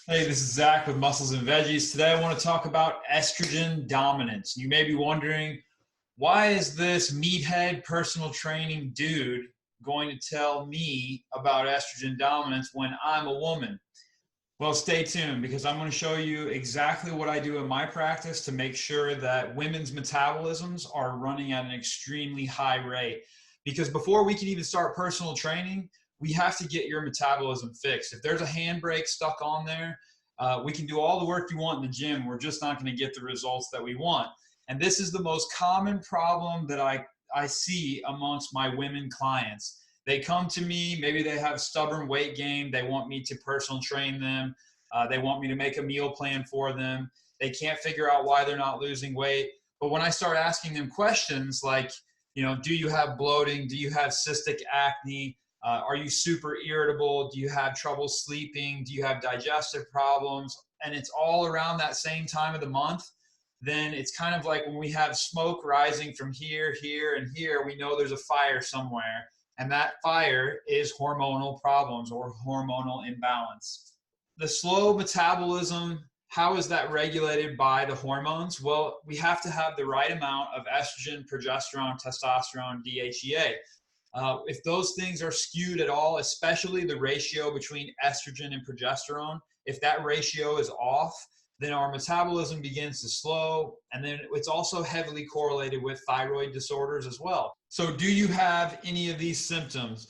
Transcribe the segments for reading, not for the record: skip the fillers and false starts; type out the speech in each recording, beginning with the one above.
Hey, this is Zach with Muscles and Veggies. Today I want to talk about estrogen dominance. You may be wondering, why is this meathead personal training dude going to tell me about estrogen dominance when I'm a woman? Well, stay tuned because I'm going to show you exactly what I do in my practice to make sure that women's metabolisms are running at an extremely high rate. Because before we can even start personal training, we have to get your metabolism fixed. If there's a handbrake stuck on there, we can do all the work you want in the gym. We're just not going to get the results that we want. And this is the most common problem that I see amongst my women clients. They come to me, maybe they have stubborn weight gain. They want me to personal train them. They want me to make a meal plan for them. They can't figure out why they're not losing weight. But when I start asking them questions like, do you have bloating? Do you have cystic acne? Are you super irritable? Do you have trouble sleeping? Do you have digestive problems? And it's all around that same time of the month. Then it's kind of like when we have smoke rising from here, here, and here, we know there's a fire somewhere. And that fire is hormonal problems or hormonal imbalance. The slow metabolism, how is that regulated by the hormones? Well, we have to have the right amount of estrogen, progesterone, testosterone, DHEA. If those things are skewed at all, especially the ratio between estrogen and progesterone, if that ratio is off, then our metabolism begins to slow. And then it's also heavily correlated with thyroid disorders as well. So do you have any of these symptoms?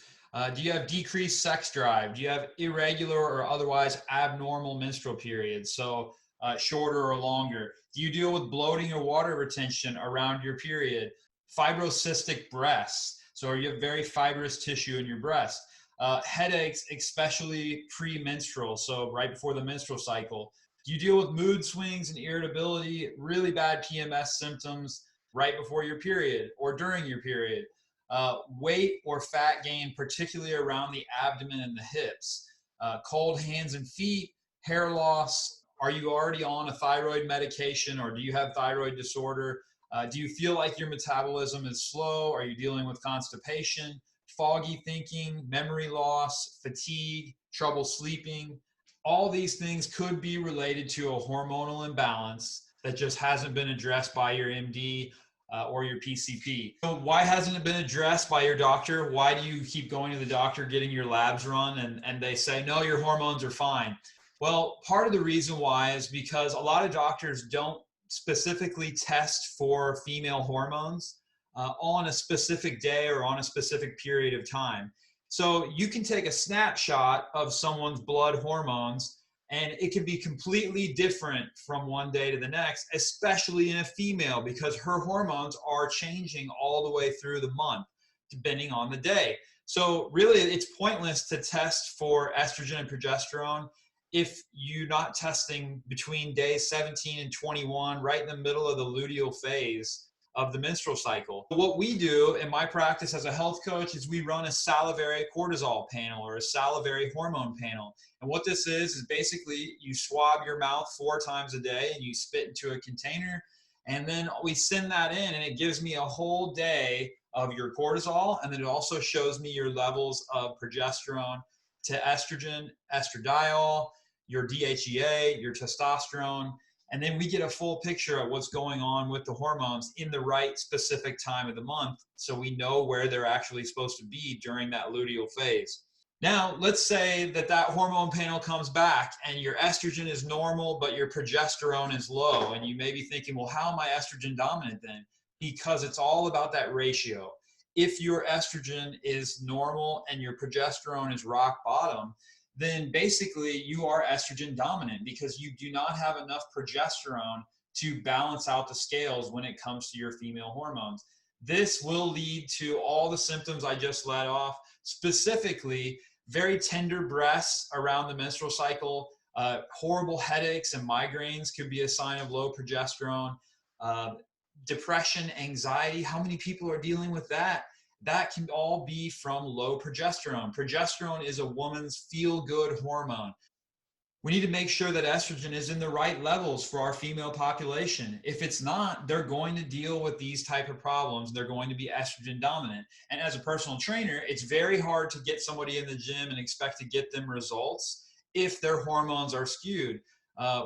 Do you have decreased sex drive? Do you have irregular or otherwise abnormal menstrual periods? So shorter or longer? Do you deal with bloating or water retention around your period? Fibrocystic breasts. So you have very fibrous tissue in your breast. Headaches, especially premenstrual, so right before the menstrual cycle. Do you deal with mood swings and irritability, really bad PMS symptoms right before your period or during your period? Weight or fat gain, particularly around the abdomen and the hips. Cold hands and feet, hair loss. Are you already on a thyroid medication or do you have thyroid disorder? Do you feel like your metabolism is slow? Are you dealing with constipation, foggy thinking, memory loss, fatigue, trouble sleeping? All these things could be related to a hormonal imbalance that just hasn't been addressed by your MD or your PCP. So why hasn't it been addressed by your doctor? Why do you keep going to the doctor, getting your labs run, and they say, no, your hormones are fine? Well, part of the reason why is because a lot of doctors don't specifically test for female hormones on a specific day or on a specific period of time. So you can take a snapshot of someone's blood hormones and it can be completely different from one day to the next, especially in a female, because her hormones are changing all the way through the month, depending on the day. So really, it's pointless to test for estrogen and progesterone if you're not testing between days 17 and 21, right in the middle of the luteal phase of the menstrual cycle. What we do in my practice as a health coach is we run a salivary cortisol panel or a salivary hormone panel. And what this is basically you swab your mouth 4 times a day and you spit into a container. And then we send that in and it gives me a whole day of your cortisol. And then it also shows me your levels of progesterone to estrogen, estradiol, your DHEA, your testosterone. And then we get a full picture of what's going on with the hormones in the right specific time of the month so we know where they're actually supposed to be during that luteal phase. Now, let's say that hormone panel comes back and your estrogen is normal, but your progesterone is low. And you may be thinking, well, how am I estrogen dominant then? Because it's all about that ratio. If your estrogen is normal and your progesterone is rock bottom, then basically you are estrogen dominant because you do not have enough progesterone to balance out the scales when it comes to your female hormones. This will lead to all the symptoms I just led off, specifically very tender breasts around the menstrual cycle, horrible headaches and migraines could be a sign of low progesterone, depression, anxiety. How many people are dealing with that? That can all be from low progesterone. Progesterone is a woman's feel-good hormone. We need to make sure that estrogen is in the right levels for our female population. If it's not, they're going to deal with these type of problems. They're going to be estrogen dominant. And as a personal trainer, it's very hard to get somebody in the gym and expect to get them results if their hormones are skewed.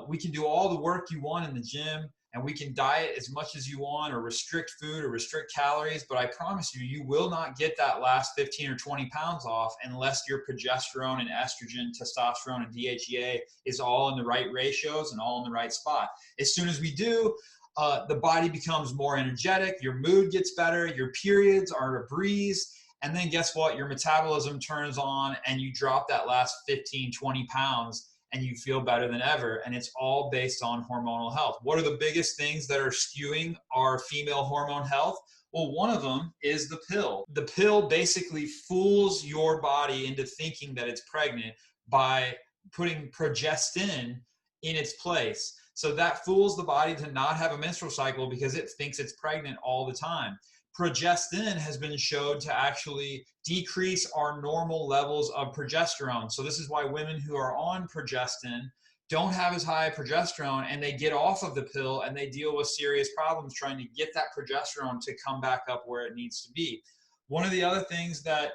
We can do all the work you want in the gym, and we can diet as much as you want or restrict food or restrict calories, but I promise you, you will not get that last 15 or 20 pounds off unless your progesterone and estrogen, testosterone and DHEA is all in the right ratios and all in the right spot. As soon as we do, the body becomes more energetic, your mood gets better, your periods are a breeze, and then guess what? Your metabolism turns on and you drop that last 15, 20 pounds and you feel better than ever. And it's all based on hormonal health. What are the biggest things that are skewing our female hormone health? Well, one of them is the pill. The pill basically fools your body into thinking that it's pregnant by putting progestin in its place. So that fools the body to not have a menstrual cycle because it thinks it's pregnant all the time. Progestin has been shown to actually decrease our normal levels of progesterone. So this is why women who are on progestin don't have as high progesterone, and they get off of the pill and they deal with serious problems trying to get that progesterone to come back up where it needs to be. One of the other things that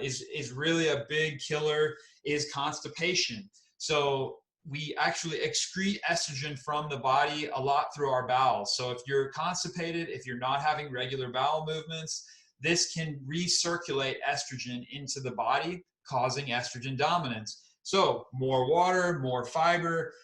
is really a big killer is constipation. So we actually excrete estrogen from the body a lot through our bowels. So if you're constipated, if you're not having regular bowel movements, this can recirculate estrogen into the body, causing estrogen dominance. So more water, more fiber,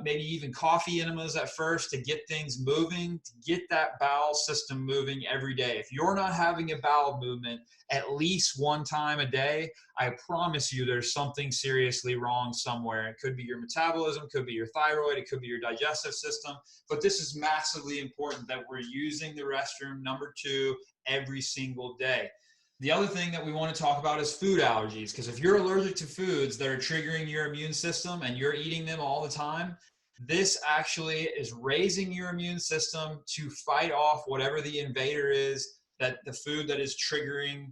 maybe even coffee enemas at first to get things moving, to get that bowel system moving every day. If you're not having a bowel movement at least one time a day, I promise you there's something seriously wrong somewhere. It could be your metabolism, could be your thyroid, it could be your digestive system, but this is massively important that we're using the restroom, number 2, every single day. The other thing that we want to talk about is food allergies, because if you're allergic to foods that are triggering your immune system and you're eating them all the time, this actually is raising your immune system to fight off whatever the invader is, that the food that is triggering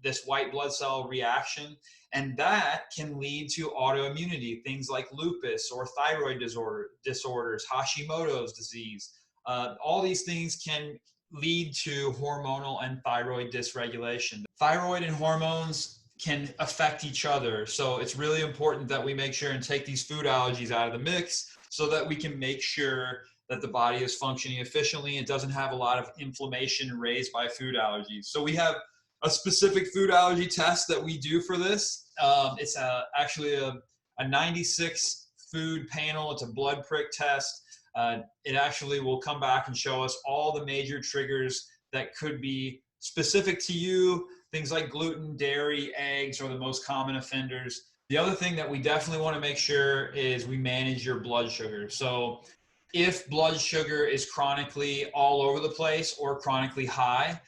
this white blood cell reaction. And that can lead to autoimmunity, things like lupus or thyroid disorders, Hashimoto's disease. All these things can lead to hormonal and thyroid dysregulation. Thyroid and hormones can affect each other. So it's really important that we make sure and take these food allergies out of the mix so that we can make sure that the body is functioning efficiently and doesn't have a lot of inflammation raised by food allergies. So we have a specific food allergy test that we do for this. It's actually a 96 food panel. It's a blood prick test. It actually will come back and show us all the major triggers that could be specific to you. Things like gluten, dairy, eggs are the most common offenders. The other thing that we definitely want to make sure is we manage your blood sugar. So if blood sugar is chronically all over the place or chronically high,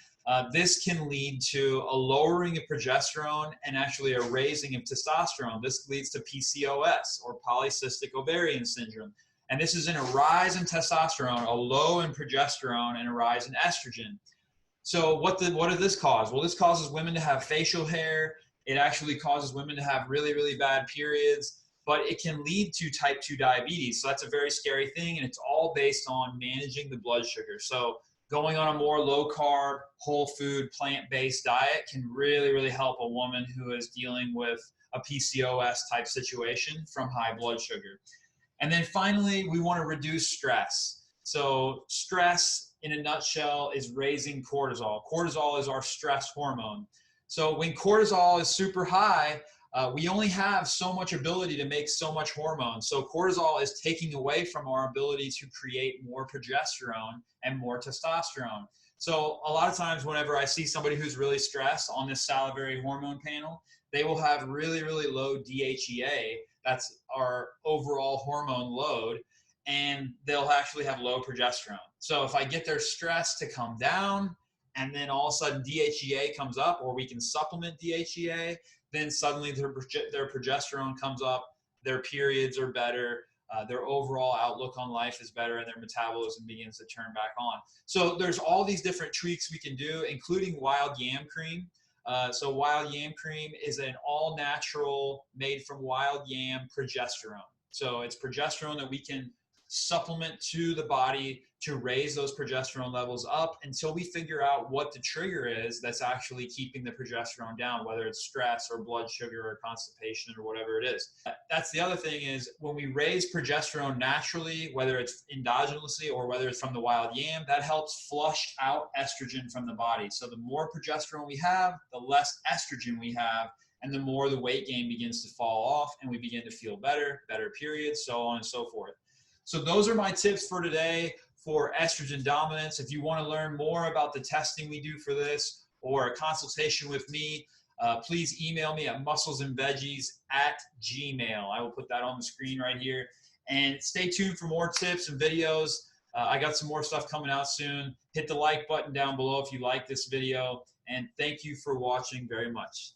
this can lead to a lowering of progesterone and actually a raising of testosterone. This leads to PCOS or polycystic ovarian syndrome. And this is in a rise in testosterone, a low in progesterone, and a rise in estrogen. So what does this cause? Well, this causes women to have facial hair. It actually causes women to have really, really bad periods, but it can lead to type 2 diabetes. So that's a very scary thing, and it's all based on managing the blood sugar. So going on a more low carb, whole food, plant-based diet can really, really help a woman who is dealing with a PCOS type situation from high blood sugar. And then finally, we want to reduce stress. So stress, in a nutshell, is raising cortisol. Cortisol is our stress hormone. So when cortisol is super high, we only have so much ability to make so much hormone. So cortisol is taking away from our ability to create more progesterone and more testosterone. So a lot of times whenever I see somebody who's really stressed on this salivary hormone panel, they will have really, really low DHEA. That's our overall hormone load. And they'll actually have low progesterone. So if I get their stress to come down and then all of a sudden DHEA comes up, or we can supplement DHEA, then suddenly their progesterone comes up, their periods are better, their overall outlook on life is better, and their metabolism begins to turn back on. So there's all these different tweaks we can do, including wild yam cream. So wild yam cream is an all-natural, made from wild yam progesterone. So it's progesterone that we can supplement to the body to raise those progesterone levels up until we figure out what the trigger is that's actually keeping the progesterone down, whether it's stress or blood sugar or constipation or whatever it is. That's the other thing, is when we raise progesterone naturally, whether it's endogenously or whether it's from the wild yam, that helps flush out estrogen from the body. So the more progesterone we have, the less estrogen we have, and the more the weight gain begins to fall off and we begin to feel better, better periods, so on and so forth. So those are my tips for today for estrogen dominance. If you want to learn more about the testing we do for this or a consultation with me, please email me at musclesandveggies@gmail.com. I will put that on the screen right here. And stay tuned for more tips and videos. I got some more stuff coming out soon. Hit the like button down below if you like this video. And thank you for watching very much.